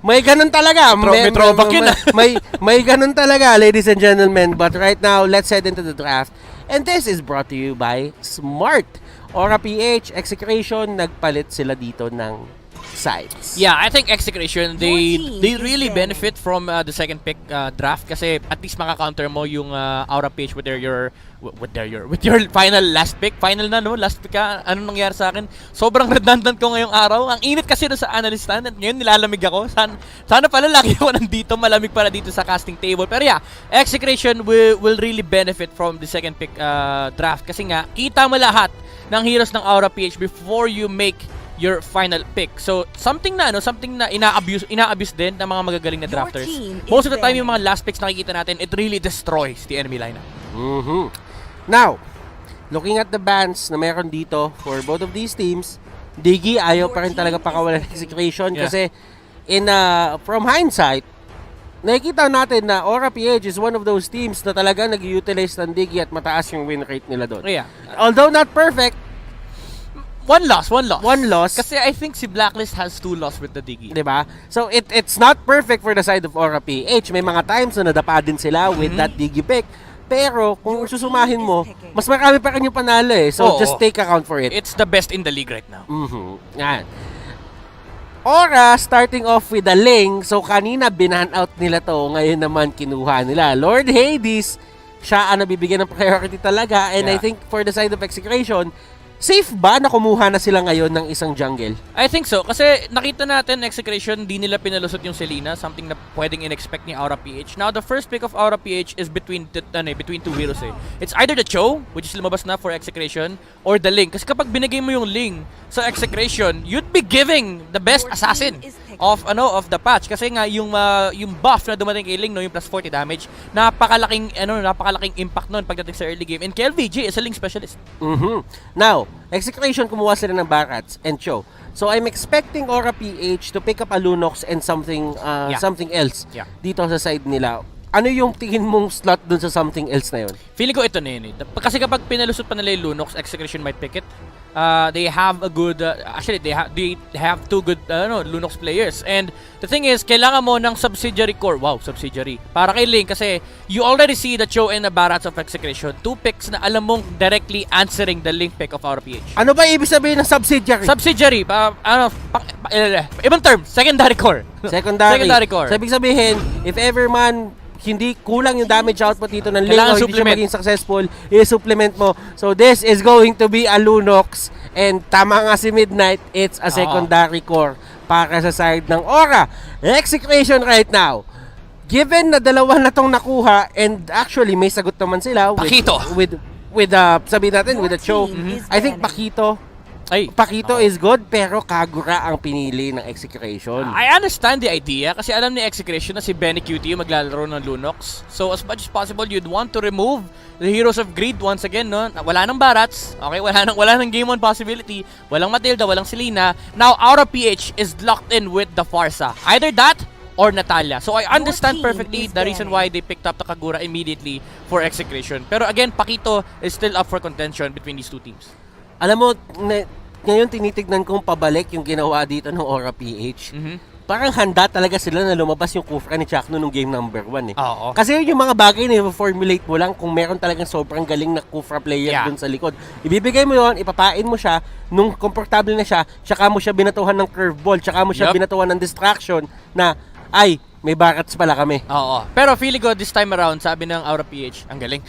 may ganun talaga. May throwback yun. May ganun talaga, ladies and gentlemen. But right now, let's head into the draft. And this is brought to you by Smart. Mpl-Ph, Execration, nagpalit sila dito ng sides. Yeah, I think Execration, they really benefit from the second pick draft kasi at least maka-counter mo yung Mpl-Ph with your final last pick. Final na, no? Last pick ka. Anong nangyari sa akin? Sobrang redundant ko ngayong araw. Ang init kasi doon sa analyst stand at ngayon nilalamig ako. Sana pala lagi ako nandito. Malamig para dito sa casting table. Pero yeah, Execration will really benefit from the second pick draft kasi nga, kita mo lahat ng heroes ng Mpl-Ph before you make your final pick. So, something na ina-abuse din ng mga magagaling na drafters. Most of the time, yung mga last picks nakikita natin, it really destroys the enemy lineup. Now, looking at the bans na meron dito for both of these teams, Diggy ayaw pa rin talaga pakawalan ng Execration kasi from hindsight, nakikita natin na Mpl-Ph is one of those teams na talaga nag-utilize ng Diggy at mataas yung win rate nila doon. Yeah. Although not perfect, One loss. One loss. Kasi I think si Blacklist has 2 loss with the Diggy. Diba? So, it's not perfect for the side of Mpl-Ph. May mga times na nadapa din sila with that Diggy pick. Pero, kung susumahin mo, mas marami pa rin yung panalo eh. So, just take account for it. It's the best in the league right now. Yan. Aura, starting off with a Ling. So, kanina binan out nila to. Ngayon naman, kinuha nila. Lord Hades, siya ang nabibigyan ng priority talaga. And I think for the side of Execration, safe ba na kumuha na sila ngayon ng isang jungle? I think so. Kasi nakita natin, Execration, di nila pinalusot yung Selena. Something na pwedeng in-expect ni Mpl-Ph. Now, the first pick of Mpl-Ph is between two heroes eh. It's either the Cho, which is lumabas na for Execration, or the Ling. Kasi kapag binigay mo yung Ling sa Execration, you'd be giving the best assassin of the patch. Kasi nga, yung buff na dumating kay Ling, no, yung plus 40 damage, napakalaking impact nun pagdating sa early game. And KLVG is a Ling specialist. Now, Execration kumuha sila ng Barats and Cho. So I'm expecting Mpl-Ph to pick up a Lunox and something else dito sa side nila. Ano yung tingin mong slot dun sa something else na yun? Feeling ko ito na yun eh. Kasi kapag pinalusot pa nila yung Lunox, Execration might pick it. They have a good they have 2 good Lunox players, and the thing is kailangan mo ng subsidiary core. Subsidiary para kay Link kasi you already see the Cho and the Barats of Execration, 2 picks na alam mong directly answering the Link pick of Mpl-Ph. Ano ba ibig sabihin ng subsidiary? Subsidiary ibang term, secondary core. Secondary core. So ibig sabihin, if ever man hindi kulang yung damage output dito ng Ling o hindi siya maging successful, i-supplement mo. So this is going to be a Lunox, and tama nga si Midnight, it's a secondary core para sa side ng Aura. Execration right now, given na dalawa na tong nakuha, and actually may sagot naman sila with sabihin natin, with the Cho. I think Pakito is good, pero Kagura ang pinili ng Execration. I understand the idea kasi alam ni Execration na si Benny QT yung maglalaro ng Lunox. So as much as possible, you'd want to remove the Heroes of Greed once again, no? Wala nang Barats, okay? Wala nang Game 1 possibility, walang Matilda, walang Selena. Now, Mpl-Ph is locked in with the Farsa. Either that or Natalia. So I understand perfectly the reason why they picked up the Kagura immediately for Execration. Pero again, Pakito is still up for contention between these two teams. Alam mo, ngayon tinitignan kong pabalik yung ginawa dito ng Mpl-Ph. Parang handa talaga sila na lumabas yung Kufra ni Chakno nung game number 1 eh. Kasi yung mga bagay na i-formulate mo lang kung meron talagang sobrang galing na Kufra player dun sa likod. Ibibigay mo yon, ipapain mo siya, nung komportable na siya, tsaka mo siya binatuhan ng curveball, tsaka mo siya binatuhan ng distraction na, ay, may Barats pala kami. Pero feeling ko this time around, sabi ng Mpl-Ph, ang galing.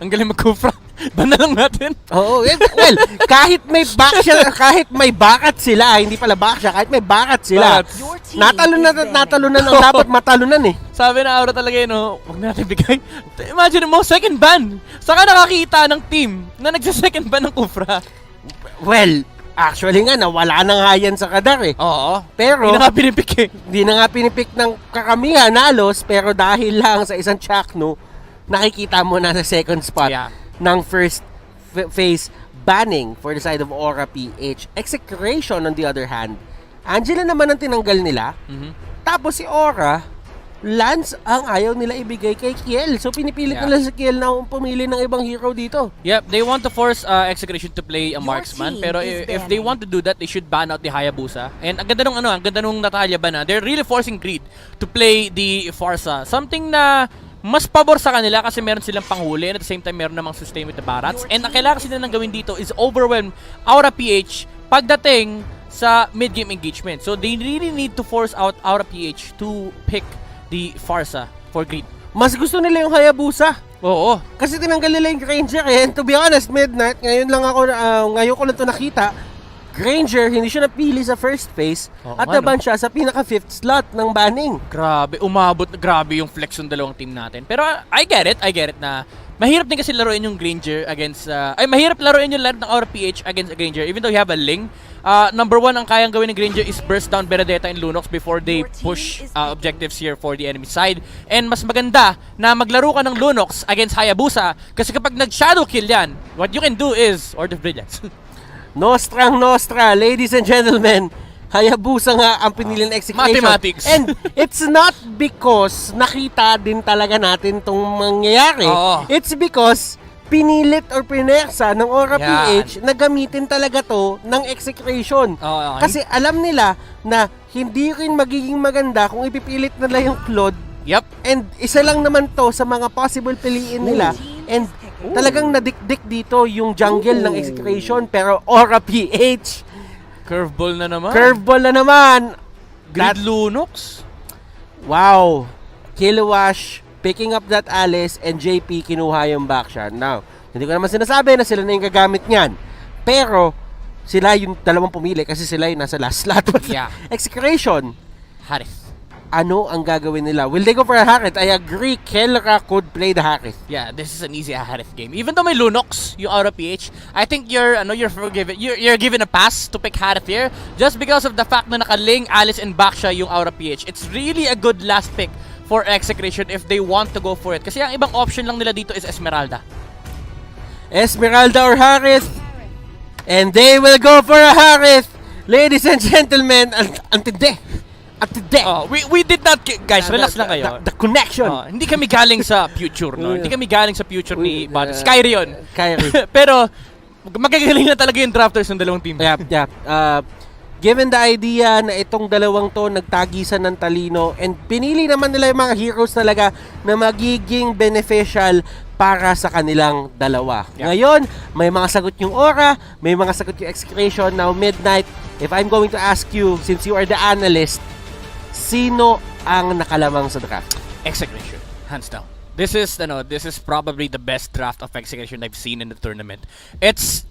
Ang galing mag-Kufra. Ban na lang natin. Well, kahit may Barats sila, hindi pala Barats, kahit may Barats sila. Natalunan ang dapat matalunan eh. Sabi ng Aura talaga yun, huwag natin bigay. Imagine mo, second ban. Saka nakakita ng team na nagsa-second ban ng Kufra. Well, actually nga, nawala na nga yan sa kadar eh. Pero, hindi na nga pinipik eh. Hindi na nga pinipik ng kakamihan, halos, pero dahil lang sa isang Chakno, nakikita mo na sa second spot ng first phase banning for the side of Mpl-Ph. Execration, on the other hand, Angela naman ang tinanggal nila. Tapos si Aura, Lance ang ayaw nila ibigay kay Kiel. So pinipilit nila si Kiel na pumili ng ibang hero dito. Yep, they want to force Execration to play a marksman, pero if they want to do that, they should ban out the Hayabusa. And ang ganda nung Natalia ba na, they're really forcing Greed to play the Farsa. Something na mas pabor sa kanila kasi meron silang panghuli and at the same time meron namang sustain with the Barats. And ang kailangan sila nang gawin dito is overwhelm Aura-Ph pagdating sa mid-game engagement. So they really need to force out Aura-Ph to pick the Farsa for Greed. Mas gusto nila yung Hayabusa. Oo. Kasi tinanggal nila yung Granger and to be honest, Midnight, ngayon ko lang to nakita. Granger, hindi siya napili sa first phase at naban siya sa pinaka 5th slot ng banning. Grabe, grabe yung flex ng dalawang team natin. Pero I get it na mahirap din kasi laruin yung Granger against mahirap laruin yung laro ng Aura-Ph against a Granger even though you have a Ling. Number 1 ang kayang gawin ng Granger is burst down Benedetta and Lunox before they push objectives here for the enemy side. And mas maganda na maglaro ka ng Lunox against Hayabusa kasi kapag nag-shadow kill yan, what you can do is Order of Brilliance. Nostra, ladies and gentlemen, Hayabusa nga ang pinili ng Execration. Mathematics. And it's not because nakita din talaga natin itong mangyayari. It's because pinilit or pinersa ng Aura-Ph na gamitin talaga to ng Execration. Kasi alam nila na hindi rin magiging maganda kung ipipilit nila yung Claude. Yep. And isa lang naman to sa mga possible piliin nila. And talagang nadikdik dito yung jungle ng Execration. Pero Aura-Ph, Curveball na naman. Greed Lunox. Wow. Killwash picking up that Alice and JP kinuha yung backshot. Now, hindi ko naman sinasabi na sila na yung gagamit niyan. Pero, sila yung dalawang pumili kasi sila yung nasa last slot. Execration. Harith. Ano ang gagawin nila? Will they go for a Harith? I agree, Kelra could play the Harith. Yeah, this is an easy Harith game. Even though may Lunox, yung Aura-Ph, I think you're forgiven. You're given a pass to pick Harith here just because of the fact na nakaling Alice and Baksha yung Aura-Ph. It's really a good last pick for Execration if they want to go for it. Kasi ang ibang option lang nila dito is Esmeralda. Esmeralda or Harith. And they will go for a Harith. Ladies and gentlemen, We did not, guys, relax lang kayo. The connection. Hindi kami galing sa future, no? Hindi kami galing sa future ni Kyrie yun. Kyrie. Pero, magagaling na talaga yung drafters ng dalawang team. Yeah. Given the idea na itong dalawang to nagtagisan ng talino and pinili naman nila yung mga heroes talaga na magiging beneficial para sa kanilang dalawa. Ngayon, may mga sagot yung Aura, may mga sagot yung Execration. Now, Midnight, if I'm going to ask you, since you are the analyst, sino ang nakalamang sa draft? Execration, hands down. This is probably the best draft of Execration I've seen in the tournament. It's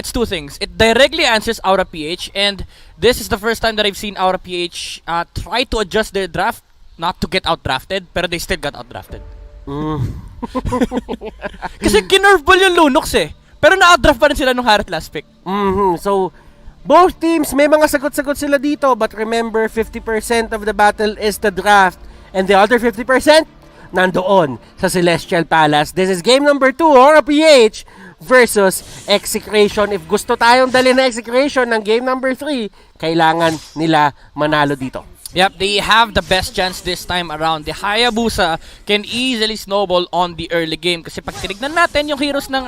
two things. It directly answers Aura-Ph, and this is the first time that I've seen Aura-Ph try to adjust their draft not to get out-drafted, pero they still got out-drafted. Kasi kinerveball yung Lunox pero na-out-draft pa rin sila nung Harith last pick. So, both teams, may mga sagot-sagot sila dito, but remember, 50% of the battle is the draft, and the other 50% nandoon sa Celestial Palace. This is game number 2, Aura-Ph versus Execration. If gusto tayong dali na Execration ng game number 3, kailangan nila manalo dito. Yep, they have the best chance this time around. The Hayabusa can easily snowball on the early game. Kasi pag tinignan natin yung heroes ng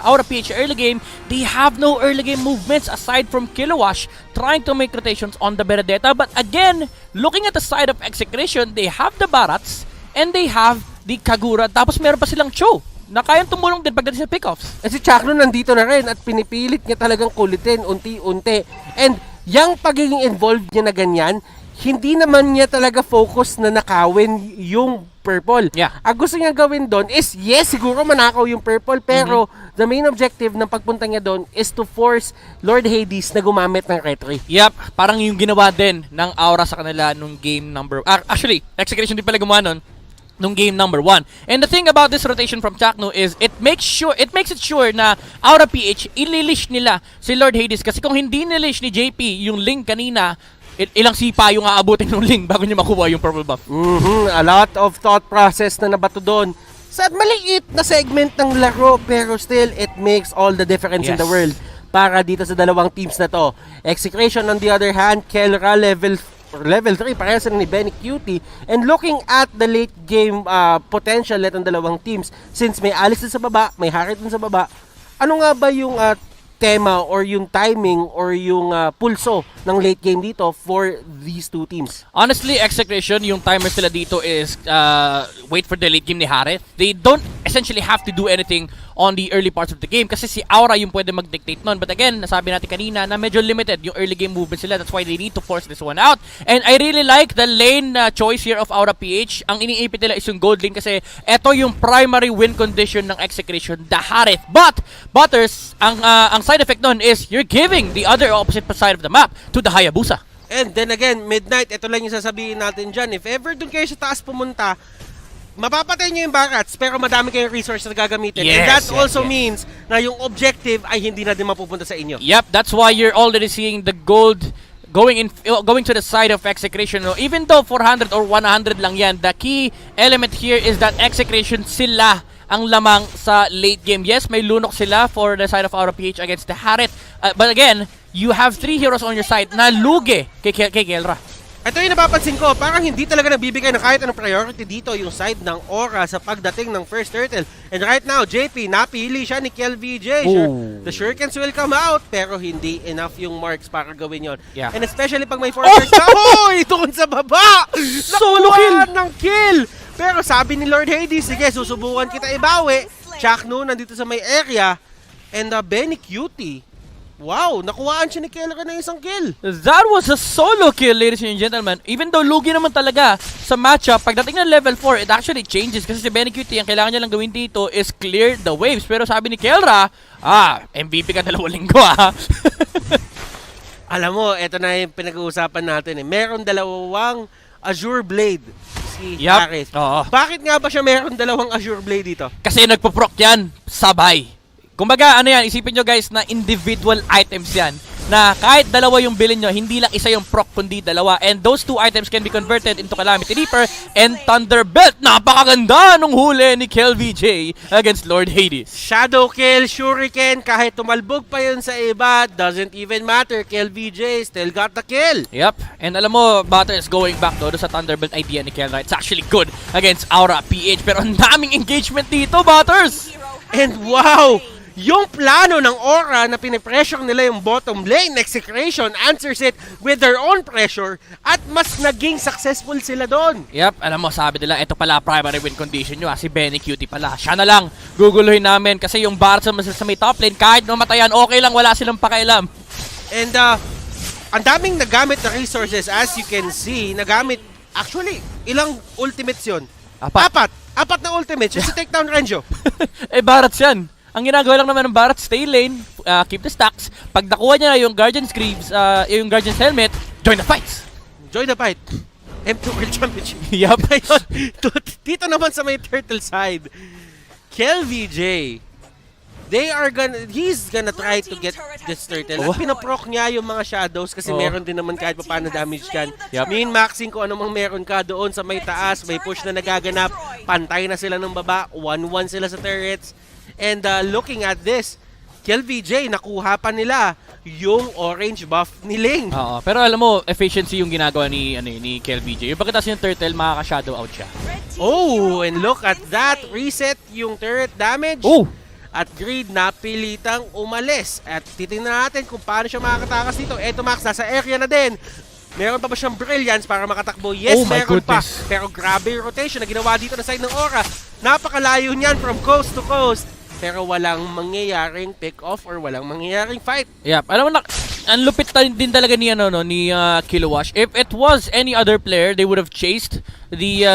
Aura-Ph early game, they have no early game movements aside from Killwash trying to make rotations on the Benedetta. But again, looking at the side of Execration, they have the Barats and they have the Kagura. Tapos meron pa silang Cho na kayang tumulong din pagdating sa pickoffs. Si Chakno nandito na rin at pinipilit niya talagang kulitin unti-unti. And yung pagiging involved niya na ganyan, hindi naman niya talaga focus na nakawin yung purple. Ang gusto niya gawin doon is, yes, siguro manakaw yung purple, pero the main objective ng pagpunta niya doon is to force Lord Hades na gumamit ng retry. Yep, parang yung ginawa din ng Aura sa kanila nung game number... actually, Execration din pala gumawa nun nung game number 1. And the thing about this rotation from Chakno is it makes it sure na Aura-Ph ililish nila si Lord Hades kasi kung hindi nilish ni JP yung link kanina, ilang sipa yung aabutin ng Ling bago niya makuha yung purple buff. A lot of thought process na nabato doon sa maliit na segment ng laro, pero still it makes all the difference in the world para dito sa dalawang teams na to. Execration on the other hand, Kelra level or level 3, parehas rin ni Benny Cutie. And looking at the late game potential netong dalawang teams, since may Alice din sa baba, may Harriet din sa baba, ano nga ba yung tema or yung timing or yung pulso ng late game dito for these two teams? Honestly, Execration, yung timer sila dito is wait for the late game ni Harith. They don't essentially have to do anything on the early parts of the game kasi si Aura yung pwede mag-dictate nun. But again, nasabi natin kanina na medyo limited yung early game movement sila. That's why they need to force this one out. And I really like the lane choice here of Mpl-Ph. Ang iniipit nila is yung gold lane kasi eto yung primary win condition ng Execration, the Harith. But, Butters, ang side effect nun is you're giving the other opposite side of the map to the Hayabusa. And then again, Midnight, ito lang yung sasabihin natin dyan. If ever dun kayo sa taas pumunta, mapapatay nyo yung barrats pero madami kayong resources na gagamitin. Yes, and that yes, also yes. means na yung objective ay hindi na din mapupunta sa inyo. Yep, that's why you're already seeing the gold going to the side of Execration. Even though 400 or 100 lang yan, the key element here is that Execration sila ang lamang sa late game. Yes, may lunok sila for the side of Mpl-Ph against the Harriet. But again, you have 3 heroes on your side na lugi kay Kelra. Ito yung napapansin ko, parang hindi talaga nagbibigay ng kahit anong priority dito yung side ng Aura sa pagdating ng first turtle. And right now, JP, napili siya ni KelVJ. The shurikens will come out, pero hindi enough yung marks para gawin yon. Yeah. And especially pag may 4 turns ka, doon sa baba! Solo kill! ng kill! Pero sabi ni Lord Hades, sige, susubukan kita ibawi. Chakno nandito sa may area. And Benny Cutie, wow, nakuhaan siya ni Kelra ng isang kill. That was a solo kill, ladies and gentlemen. Even though lugi naman talaga sa matchup, pagdating ng level 4, it actually changes. Kasi si Benny Cutie, ang kailangan niya lang gawin dito is clear the waves. Pero sabi ni Kelra, MVP ka 2 linggo Alam mo, eto na yung pinag-uusapan natin eh. Meron 2 Azure Blade si Harith. Oo. Bakit nga ba siya meron 2 Azure Blade dito? Kasi nagpo-proc yan, sabay. Kumbaga, ano yan, isipin nyo guys na individual items yan. Na kahit 2 yung bilhin nyo, hindi lang isa yung proc, kundi 2. And those 2 items can be converted into Calamity Reaper and Thunderbelt. Napakaganda nung huli ni KelVJ against Lord Hades. Shadow kill, shuriken, kahit tumalbog pa yun sa iba, doesn't even matter. KelVJ still got the kill. Yep. And alam mo, Butters, going back to sa Thunderbelt idea ni Kelra, it's actually good against Mpl-Ph. Pero ang daming engagement dito, Butters! And wow! Yung plano ng Aura na pinipressure nila yung bottom lane, Execration answers it with their own pressure at mas naging successful sila doon. Yep, alam mo, sabi nila, ito pala primary win condition nyo, si Benny Cutie pala. Siya na lang, guguluhin namin kasi yung Barca sa may top lane, kahit namatayan, okay lang, wala silang pakialam. And ang daming nagamit na resources, as you can see, nagamit, actually, ilang ultimates yun? Apat na ultimates, just to take down Renjo. Barats yan. Ang ginagawa lang naman ng Barat, stay lane, keep the stacks. Pag nakuha niya na yung Guardian's Greaves, yung Guardian's Helmet, join the fights! Join the fight! M2 World Championship. Yup. Dito naman sa may turtle side, KelVJ, he's gonna try to get this turtle. At pinaproc niya yung mga shadows kasi meron din naman kahit pa paano damage can. Yep. Min-maxing kung ano mang meron ka doon sa may taas, may push na nagaganap, pantay na sila ng baba, 1-1 sila sa turrets. And looking at this, KelVJ, nakuha pa nila yung orange buff ni Ling. Oo, pero alam mo, efficiency yung ginagawa ni KelVJ. Yung pagkatapos yung turtle, makaka-shadow out siya. Oh, and look at that. Reset yung turret damage. Oh! At Greed napilitang umalis. At titingnan natin kung paano siya makakatakas dito. Eto Max, nasa area na din. Meron pa ba siyang brilliance para makatakbo? Yes, meron pa. Pero grabe yung rotation na ginawa dito na side ng Aura. Napakalayo niyan from coast to coast. Pero walang mangyayaring pick-off or walang mangyayaring fight. Yep. Alam mo na, ang lupit din talaga ni Kilowash. If it was any other player, they would have chased the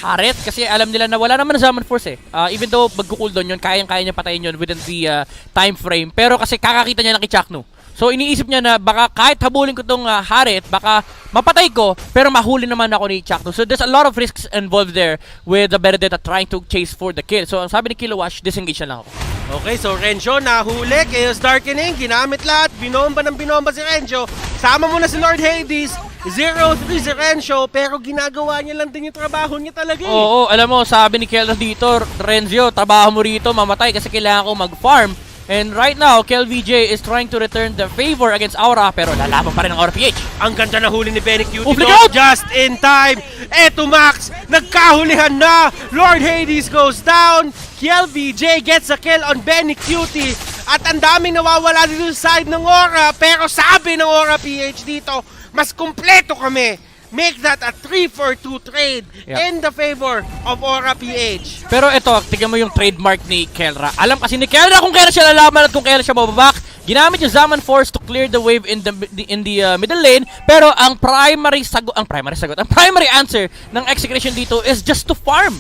Harriet kasi alam nila na wala naman na Summon Force eh. Even though magkukuldon yun, kayang-kaya niya patayin yun within the time frame. Pero kasi kakakita niya ng Kichakno. So iniisip niya na baka kahit habulin ko tong Harriet, baka mapatay ko, pero mahuli naman ako ni Chakno. So there's a lot of risks involved there with the Benedetta trying to chase for the kill. So ang sabi ni Kilowash, disengage na lang ako. Okay, so Renjo nahuli, Chaos Darkening, ginamit lahat, binomba si Renjo. Sama mo na si Lord Hades, 0-3 si Renjo, pero ginagawa niya lang din yung trabaho niya talaga eh. Oo, alam mo, sabi ni Kelra dito, Renzo, trabaho mo rito, mamatay kasi kailangan ko mag-farm. And right now, Kel-VJ is trying to return the favor against Aura, pero lalaban pa rin ang Mpl-Ph. Ang ganda na huli ni Benny Cutie. Flick out! Just in time. Eto Max, nagkahulihan na. Lord Hades goes down. Kel-VJ gets a kill on Benny Cutie. At ang daming nawawala dito sa side ng Aura. Pero sabi ng Aura PH dito, mas kumpleto kami. Make that a 3-for-2 trade in the favor of Aura PH. Pero ito, tignan mo yung trademark ni Kelra. Alam kasi ni Kelra kung kailan siya lalaman at kung kailan siya mababak. Ginamit yung Zaman Force to clear the wave in the middle lane. Pero ang primary answer ng Execration dito is just to farm.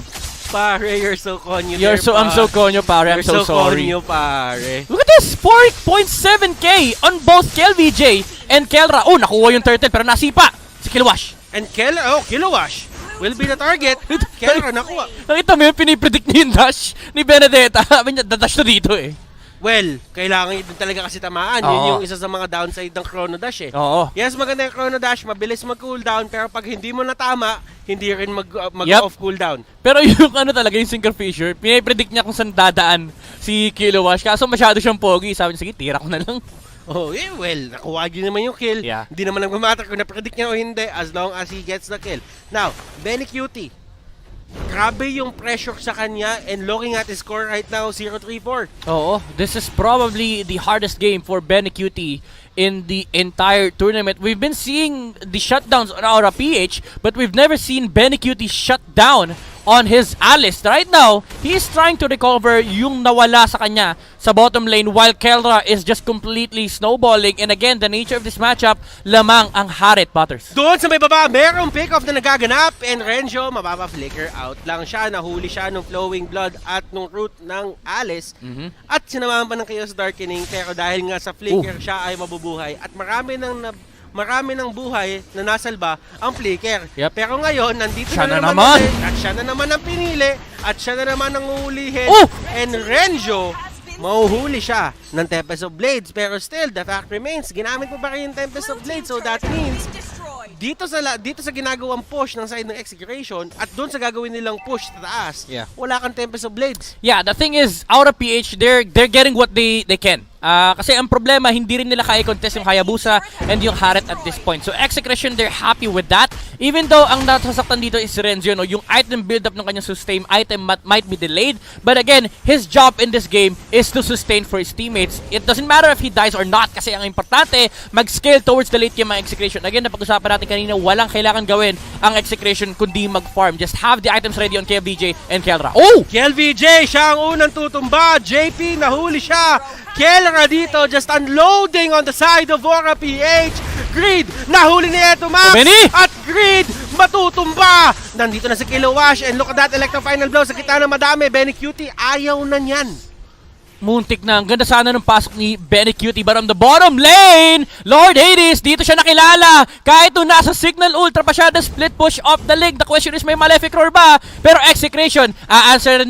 Pare, you're so konyo. I'm so konyo, pare. I'm so sorry. Konyo, pare. Look at this! 4.7k on both Kel-VJ and Kelra. Oh, nakuha yung turtle pero nasipa si Killwash. And Kilowash will be the target. Kelra nakuha. Nakita mo yung pinipredict niya yung dash ni Benedetta. Sabi niya, dadash na dito eh. Well, kailangan yun talaga kasi tamaan. Yun yung isa sa mga downside ng Chrono Dash eh. Oo. Yes, maganda yung Chrono Dash, mabilis mag-cooldown, pero pag hindi mo natama, hindi rin mag-off cooldown. Pero yung talaga, yung Sinker Fisher, pinipredict niya kung saan dadaan si Kilowash. Kaso masyado siyang pogi. Sabi niya, sige, tira ko na lang. Oh, yeah, well, nakuha din naman yung kill. Yeah. Hindi naman nagmamatter kung na-predict niya o hindi as long as he gets the kill. Now, Benny Cutie. Grabe yung pressure sa kanya and looking at his score right now, 0-3-4. Oo, this is probably the hardest game for Benny Cutie in the entire tournament. We've been seeing the shutdowns on Aura PH, but we've never seen Benny Cutie shut down on his Alice. Right now, he is trying to recover yung nawala sa kanya sa bottom lane while Kelra is just completely snowballing. And again, the nature of this matchup, lamang ang Harit, Butters. Doon sa may baba, merong pick-off na nagaganap and Renjo, mababa-flicker out lang siya. Nahuli siya nung Flowing Blood at nung root ng Alice. At sinamahan pa ng Chaos Darkening, pero dahil nga sa flicker siya ay mabubuhay. At marami ng buhay na nasalba ang flicker. Yep. Pero ngayon, nandito siya na naman. At siya na naman ang pinili. At siya na naman ang uhulihin. And Renjo, mauhuli siya ng Tempest of Blades. Pero still, the fact remains, ginamit mo pa rin yung Tempest of Blades. So that means, dito sa ginagawang push ng side ng Execration at doon sa gagawin nilang push sa taas, wala kang Tempest of Blades. Yeah, the thing is, Aura PH, they're getting what they can. Kasi ang problema, hindi rin nila kaya contest yung Hayabusa and yung Harit at this point. So Execration, they're happy with that. Even though ang nasasaktan dito is Renzo, no, yung item build-up ng kanyang sustain item might be delayed. But again, his job in this game is to sustain for his teammates. It doesn't matter if he dies or not kasi ang importante, mag-scale towards the late game ang Execration. Again, napag-usapan natin kanina, walang kailangan gawin ang Execration kundi mag-farm. Just have the items ready on Kel-VJ and Kelra. Oh! Kel-VJ, siya ang unang tutumba. JP, nahuli siya. Kelra dito, just unloading on the side of Aura PH. Greed, nahuli ni Eto Max. At Greed, matutumba. Nandito na si Kilowash and look at that electro final blow sa kita ng madami. Benny Cutie, ayaw na niyan. Muntik na. Ang ganda sana ng pasok ni Benny Cutie. But on the bottom lane, Lord Hades, dito siya nakilala. Kahit nung nasa Signal Ultra pa siya, the split push off the leg. The question is, may Malefic Roar ba? Pero Execration, a-answer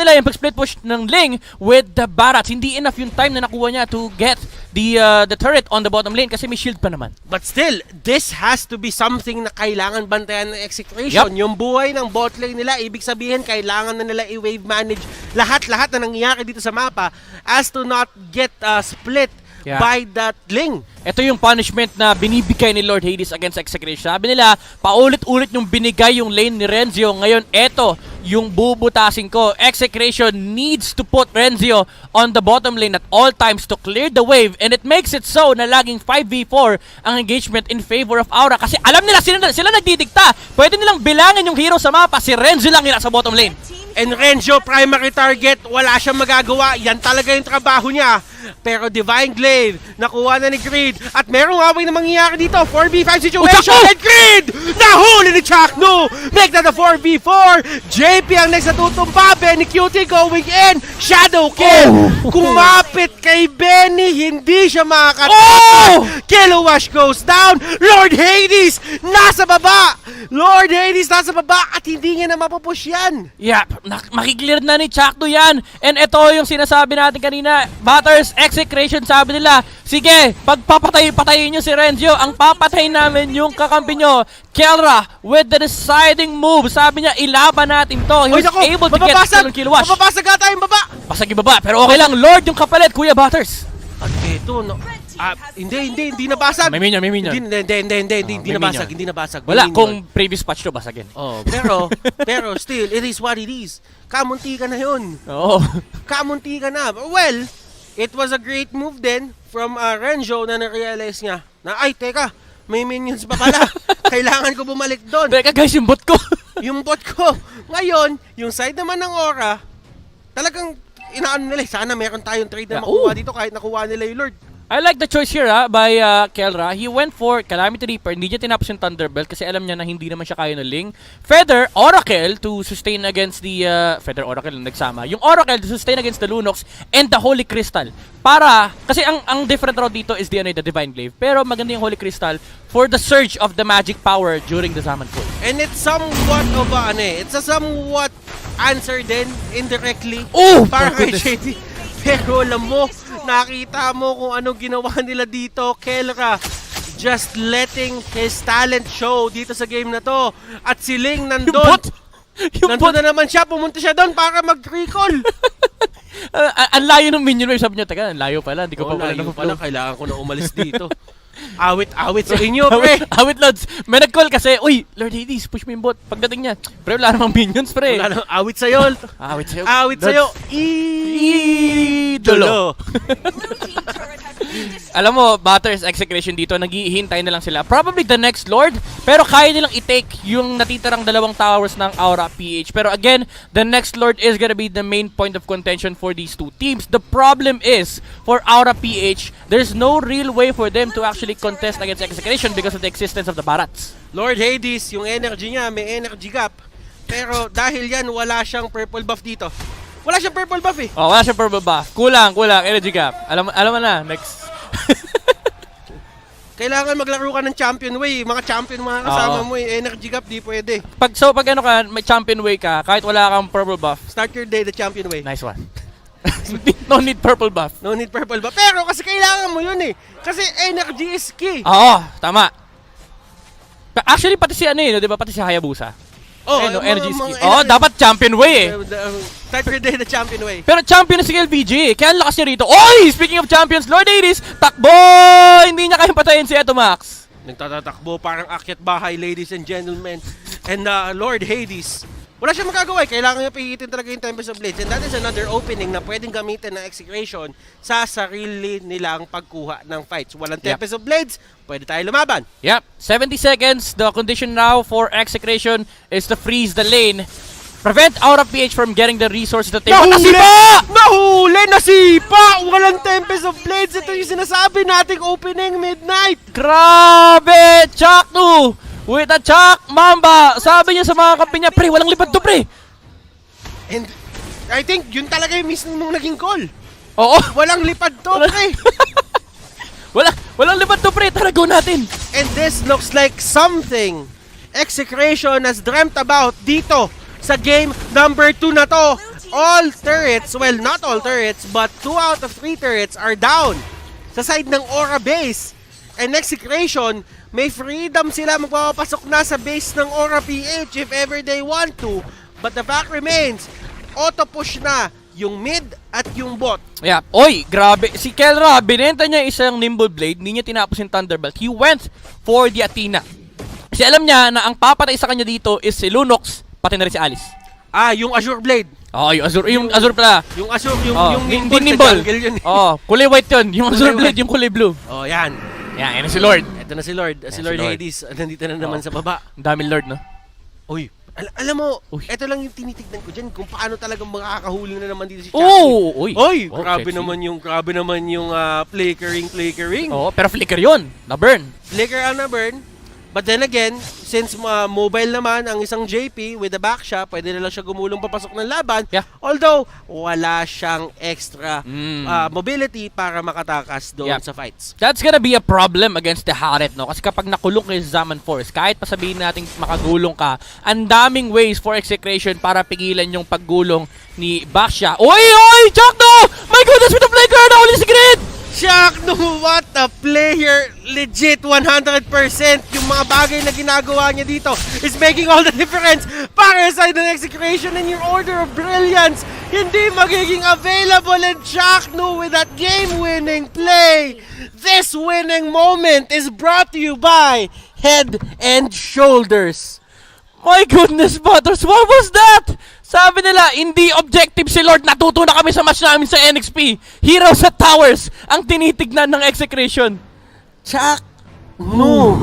nila yung pag-split push ng Ling with the Barats. Hindi enough yung time na nakuha niya to get the turret on the bottom lane kasi may shield pa naman. But still, this has to be something na kailangan bantayan ng Execration. Yung buhay ng bot lane nila, ibig sabihin, kailangan na nila i-wave manage lahat-lahat na nangyayari dito sa mapa as to not get split by that Ling. Ito yung punishment na binibigay ni Lord Hades against Execration. Sabi nila, paulit-ulit yung binigay yung lane ni Renzo. Ngayon, eto yung bubutasin ko. Execration needs to put Renzo on the bottom lane at all times to clear the wave. And it makes it so na laging 5v4 ang engagement in favor of Aura. Kasi alam nila, sila nagdidikta. Pwede nilang bilangin yung hero sa mapa. Si Renzo lang yun sa bottom lane. And Renzo, primary target, wala siyang magagawa. Yan talaga yung trabaho niya. Pero Divine Glaive, nakuha na ni Greed. At merong away na mangyayari dito. 4v5 situation. And Greed! Nahuli ni Chakno! Make that a 4v4. JP ang next na tutumba. Benny Cutie going in. Shadow kill. Kumapit kay Benny. Hindi siya makakatakas. Kilowash goes down. Lord Hades nasa baba. Lord Hades nasa baba. At hindi niya na mapupush yan. Yeah, makiklear na ni Chakno yan. And ito yung sinasabi natin kanina. Butters, Execration, sabi nila, sige, pagpapatayin nyo si Renzo, ang papatay namin yung kakampi nyo, Kelra with with the deciding move. Sabi niya, ilaban natin to. He was able to get the kill wash. Mapapasag ata yung baba! Pasag yung baba, pero okay lang. Lord yung kapalit, Kuya Butters. At eto, no. Hindi nabasag. May minion. Hindi nabasag, hindi nabasag. Wala, kung previous patch to, basagin. Oh, pero still, it is what it is. Kamunti ka na yun. Oo. Kamunti ka na. Well, it was a great move then from Renzo na na-realize niya na, ay, teka, may minions pa pala. Kailangan ko bumalik doon. Teka guys, yung bot ko. Yung bot ko. Ngayon, yung side naman ng Aura, talagang inaano nila, sana meron tayong trade na makuha dito kahit nakuha nila yung Lord. I like the choice here by Kelra. He went for Calamity Reaper. Hindi niya tinapos yung Thunderbolt kasi alam niya na hindi naman siya kaya ng Ling. Feather, Oracle to sustain against the... Feather, Oracle na nagsama. Yung Oracle to sustain against the Lunox and the Holy Crystal. Para... Kasi ang different route dito is the Divine Glaive. Pero maganda yung Holy Crystal for the surge of the magic power during the Zaman Pool. And it's somewhat of it's a somewhat answer din indirectly. Oh! Para kay JD. Pero alam mo, nakita mo kung anong ginawa nila dito, Kelra. Just letting his talent show dito sa game na to. At si Ling nandun. Nandun na naman siya, pumunta siya doon para mag-recall. Ang layo ng minion wave. Sabi niya, teka, ang layo pala. Hindi ko pa pala na kailangan ko na umalis dito. Awit sa inyo, pre. Awit, Lods. May nag-call kasi, uy, Lord Hades, push mo yung bot. Pagdating niya, pre, wala namang minions, pre. Wala namang awit sa'yo. Awit sa'yo. Idolo. Alam mo, Butters, Execration dito, naghihintay na lang sila. Probably the next Lord, pero kaya nilang i-take yung natitirang dalawang towers ng Mpl-Ph. Pero again, the next Lord is gonna be the main point of contention for these two teams. The problem is, for Mpl-Ph, there's no real way for them to actually contest against Execration because of the existence of the Barats. Lord Hades, yung energy niya, may energy gap. Pero dahil yan, wala siyang purple buff dito. Wala siyang purple buff eh. Oh, wala siyang purple buff. Kulang, energy gap. Alam mo na, next. Kailangan maglaro ka ng champion way. Mga champion mga kasama mo eh. Energy gap, di pwede. Pag ano ka, may champion way ka, kahit wala kang purple buff. Start your day the champion way. Nice one. No need purple buff. No need purple buff. Pero kasi kailangan mo yun eh. Kasi energy is key. Oo, tama. Actually, pati si di ba? Pati si Hayabusa. Energy is key. Dapat champion way eh. Start your day the champion way. Pero champion na si LPG. Kaya ang lakas niya rito. Oy! Speaking of champions, Lord Hades, takbo! Hindi niya kayang patayin si Etomax. Nagtatatakbo parang akyat bahay, ladies and gentlemen. And Lord Hades, wala siya magagawa. Kailangan niya pihitin talaga yung Tempest of Blades. And that is another opening na pwedeng gamitin ng Execration sa sarili nilang pagkuha ng fights. Walang Tempest of Blades, pwede tayo lumaban. Yep. 70 seconds. The condition now for Execration is to freeze the lane. Prevent Mpl-Ph from getting the resources that they want. Nasipa! Nasipa! Walang Tempest of Blades. Ito yung sinasabi nating opening midnight. Grabe! Chuck 2! With a Chuck Mamba! Sabi niya sa mga kampi niya, pre, walang lipad to, pre! And I think yun talaga yung mismo nung naging call. Oo! Walang lipad to, pre! Walang lipad to, pre! Tara, go natin! And this looks like something Execration has dreamt about dito sa game number 2 na to. All turrets, well, not all turrets, but 2 out of 3 turrets are down sa side ng Aura base. And Execration, may freedom sila magpapasok na sa base ng Mpl-Ph if ever they want to. But the fact remains, auto-push na yung mid at yung bot. Yeah. Oy, grabe. Si Kelra, binenta niya isang Nimble Blade, hindi niya tinapos yung Thunderbolt. He went for the Athena. Kasi alam niya na ang papatay sa kanya dito is si Lunox, pati na rin si Alice. Yung Azure Blade. Yung Azure pala. Yung Azure, yung Nimble. Kulay white yun. Yung Azure Blade, yung kulay blue. Yan. Yan si Lord. Ito na si Lord. Si Lord Hades, nandito na naman sa baba. Ang daming Lord, no? Uy, alam mo, ito lang yung tinitignan ko dyan kung paano talagang makakahuli na naman dito si Chucky. Uy, grabe naman yung flickering. Pero flicker yun. Na-burn. Flicker ang na-burn. But then again, since mobile naman ang isang JP with the back shot, pwede na lang siya gumulong papasok ng laban. Yeah. Although, wala siyang extra mobility para makatakas doon sa fights. That's gonna be a problem against the Haret, no? Kasi kapag nakulong kayo sa Zaman Force, kahit pa sabihin natin makagulong ka, ang daming ways for Execration para pigilan yung paggulong ni Baksha. Oy! Chuck, no! My goodness, with the flicker! Nahuli si Grid! Chuck, no, what a player. Legit, 100%. Yung mga bagay na ginagawa niya dito is making all the difference para sa ng Execration, and your order of brilliance hindi magiging available. And Chuck, no, with that game-winning play. This winning moment is brought to you by Head and Shoulders. My goodness, Butters, what was that? Sabi nila, hindi objective si Lord. Natuto na kami sa match namin sa NXP. Heroes at Towers ang tinitignan ng Execration. Chuck, no.